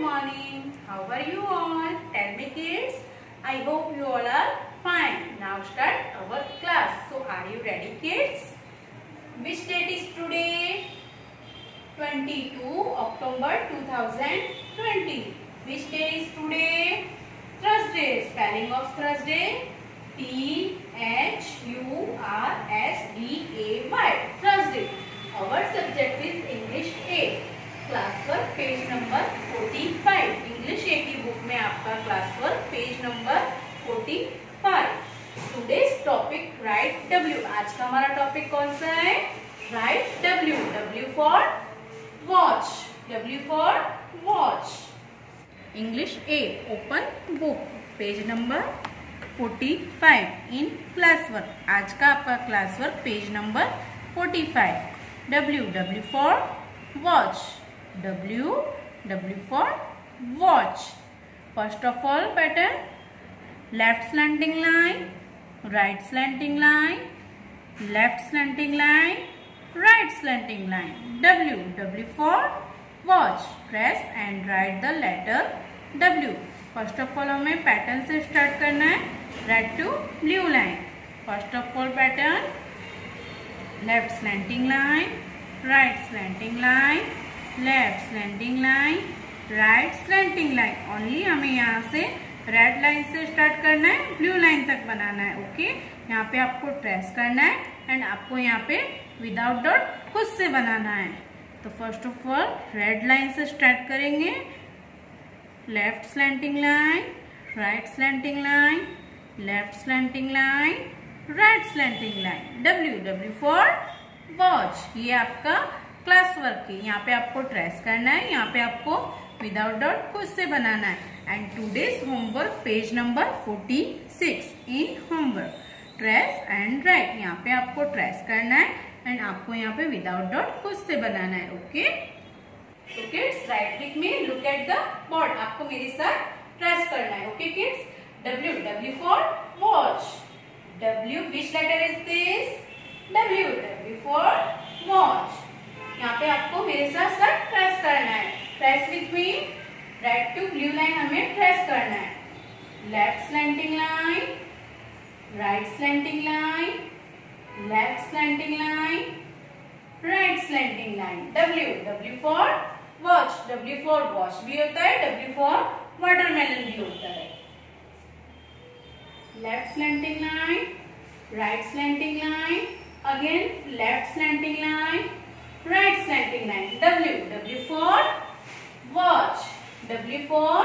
morning. How are you all? Tell me kids. I hope you all are fine. Now start our class. So are you ready kids? Which date is today? 22 October 2020. Which day is today? Thursday. Spelling of Thursday. Thursday. Thursday. Our subject is English 8. Class work page number 45. English 8 की book में आपका class work page number 45. Today's topic right W. आज का हमारा topic कौन सा है? Right W. W for watch. W for watch. English 8 open book page number 45 in class work. आज का आपका class work page number 45. W. W for watch. W for watch. First of all pattern, left slanting line, right slanting line, left slanting line, right slanting line. W for watch. Press and write the letter W. First of all हमें pattern से start करना है. Red to blue line. First of all pattern, left slanting line, right slanting line, left slanting line, right slanting line. Only हमें यहाँ से red line से start करना है, ब्लू लाइन तक बनाना है. ओके, यहाँ पे आपको ट्रेस करना है एंड आपको यहाँ पे विदाउट डॉट खुद से बनाना है. तो first of all red line से स्टार्ट करेंगे. Left slanting line, right slanting line, left slanting line, right slanting line. W for watch. ये आपका क्लास वर्क है. यहाँ पे आपको ट्रेस करना है, यहाँ पे आपको विदाउट डॉट खुद से बनाना है. And today's homework page number 46 in homework. Trace and right. यहाँ पे आपको ट्रेस करना है एंड आपको यहाँ पे विदाउट डॉट खुद से बनाना है. ओके, तो kids write with me. Look at the board. आपको मेरे साथ ट्रेस करना है. Okay kids. W for watch. W which letter is this? W for watch. यहाँ पे आपको मेरे साथ साथ ट्रेस करना है. Trace with me. Red to blue line हमें ट्रेस करना है. Left slanting line, right slanting line, left slanting line, right slanting line. W for watch. W for watch भी होता है, W फॉर वाटरमेलन भी होता है. Left slanting line, right slanting line, again left slanting line, right slanting line. W for watch. W for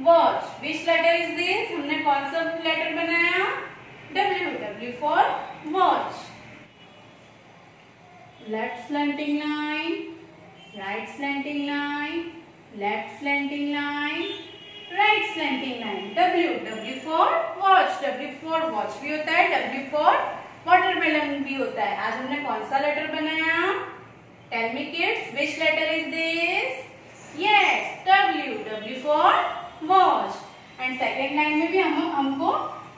watch. Which letter is this? हमने कौन सा letter बनाया? W for watch. Left slanting line, right slanting line, left slanting line, right slanting line. W for watch. W for watch भी होता है, W for watermelon भी होता है. आज हमने कौन सा लेटर बनाया? Tell me kids, which letter is this? Yes, W for watch. And second line में भी हमको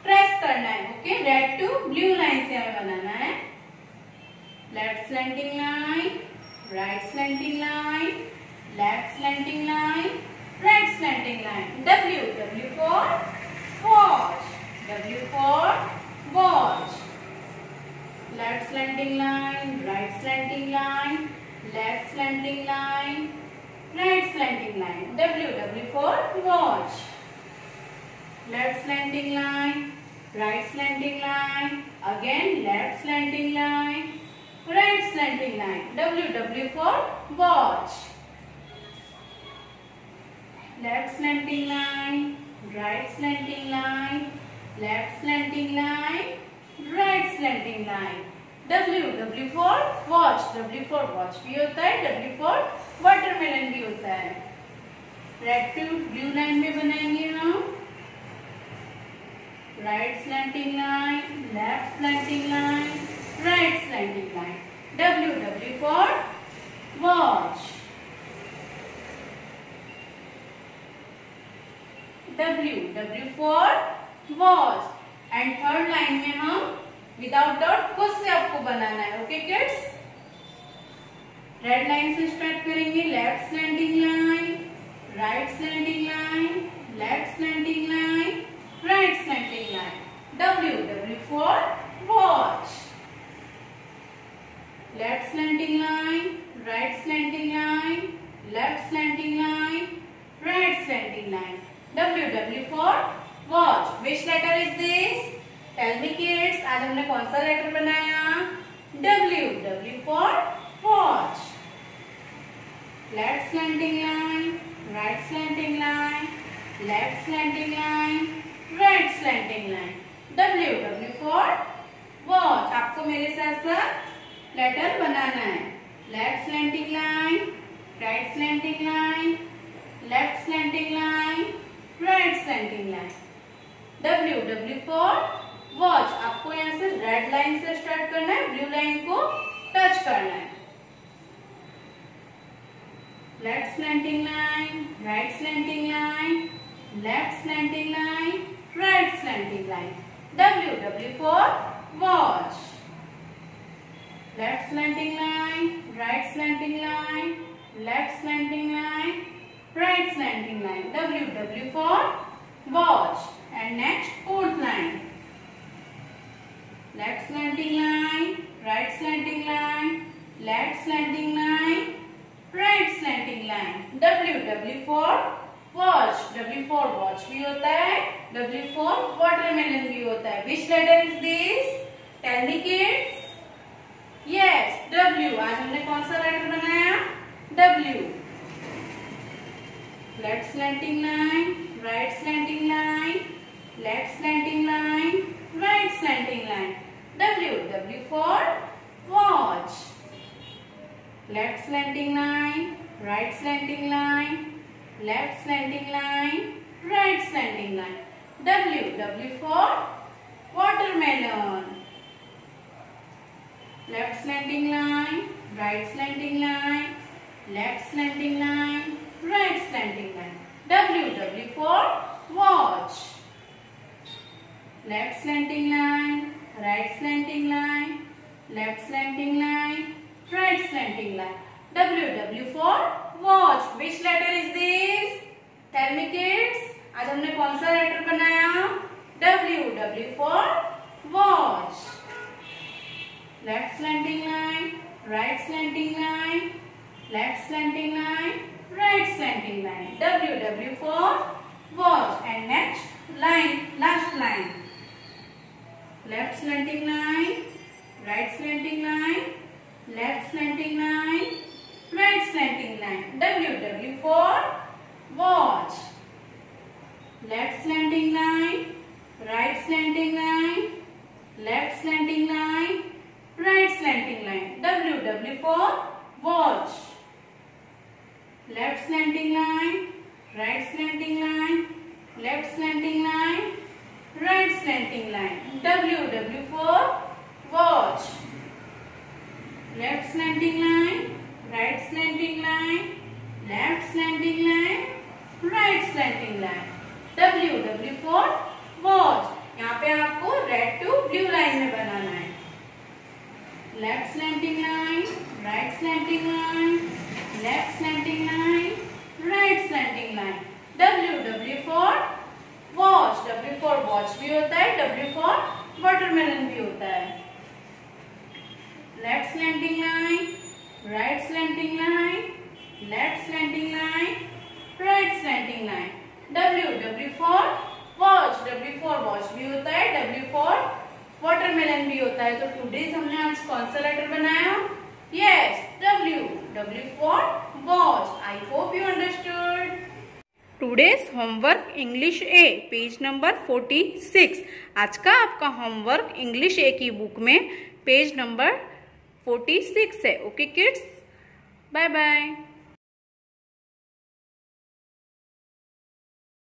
ट्रेस करना है. Okay, red to blue line से हमें बनाना है. Left slanting line, right slanting line, left slanting line, right slanting line. W for watch. W for watch. Left slanting line, right slanting line, left slanting line, right slanting line. W for watch. Left slanting line, right slanting line, again left slanting line, right slanting line. W for watch. Left slanting line, right slanting line, left slanting line, right slanting line. W for watch. W for watch भी होता है, W for watermelon भी होता है. Red to blue line में बनाएंगे हम. Right slanting line, left slanting line, right slanting line. W for watch. W for watch. And third line में हम विदाउट डॉट खुद से आपको बनाना है. Okay kids. रेड लाइन से स्टार्ट करेंगे. Left slanting line, right slanting line, left slanting line, right slanting line. W. W for watch. Left slanting line, right slanting line, left slanting line, right slanting line. W. W for watch. Which letter is this? Tell me kids. आज हमने कौन सा letter बनाया? W. W for watch. Left slanting line, right slanting line, left slanting line, right slanting line. W. W for watch. आपको मेरे साथ साथ letter बनाना है. Left slanting line, right slanting line, left slanting line, right slanting line. W. W for watch. आपको यहाँ से red line से start करना है, ब्लू लाइन को टच करना है. Left slanting line, right slanting line, left slanting line, right slanting line. W. W for watch. Left slanting line, right slanting line, left slanting line, right slanting line. W. W for watch. And next fourth line. Left slanting line, right slanting line, left slanting line, right slanting line. W. W for watch. W for watch भी होता है. W for watermelon भी होता है. Which letter is this? Tell me kids. Yes, W. आज हमने कौन सा लेटर बनाया? W. Left slanting line, right slanting line, left slanting line, right slanting line. W. W for watch. Left slanting line, right slanting line, left slanting line, right slanting line. W. W for watermelon. Left slanting line, right slanting line, left slanting line, right slanting line. W. W for watch. Left slanting line, right slanting line, left slanting line, right slanting line. W. W for watch. Which letter is this? Tell me kids. आज हमने कौन सा letter बनाया? W. W for watch. Left slanting line, right slanting line, left slanting line, right slanting line. W. W for watch. And next line, last line. Left slanting line, right slanting line, left slanting line, right slanting line. W. W for watch. Left slanting line, right slanting line, left slanting line, right slanting line. W. W for watch. Left slanting line, right slanting line, left slanting line, right slanting line. W. W for watch. Left slanting line, right slanting line, left slanting line, right slanting line. W. W for watch. यहाँ पे आपको red to blue line में बनाना है. Left slanting line, right slanting line, left slanting line, right slanting line. W. W for watch. W for watch भी होता है. W for watermelon भी होता है. Left slanting line, right slanting line, left slanting line, right slanting line. W. W for watch. W for watch भी होता है. W for watermelon भी होता है. तो टुडेज हमने आज कौन सा लेटर बनाया? Yes, W. W for watch. I hope you understood. Today's homework English A page number 46. आज का आपका होमवर्क इंग्लिश ए की बुक में पेज नंबर 46 है. Okay kids, bye bye.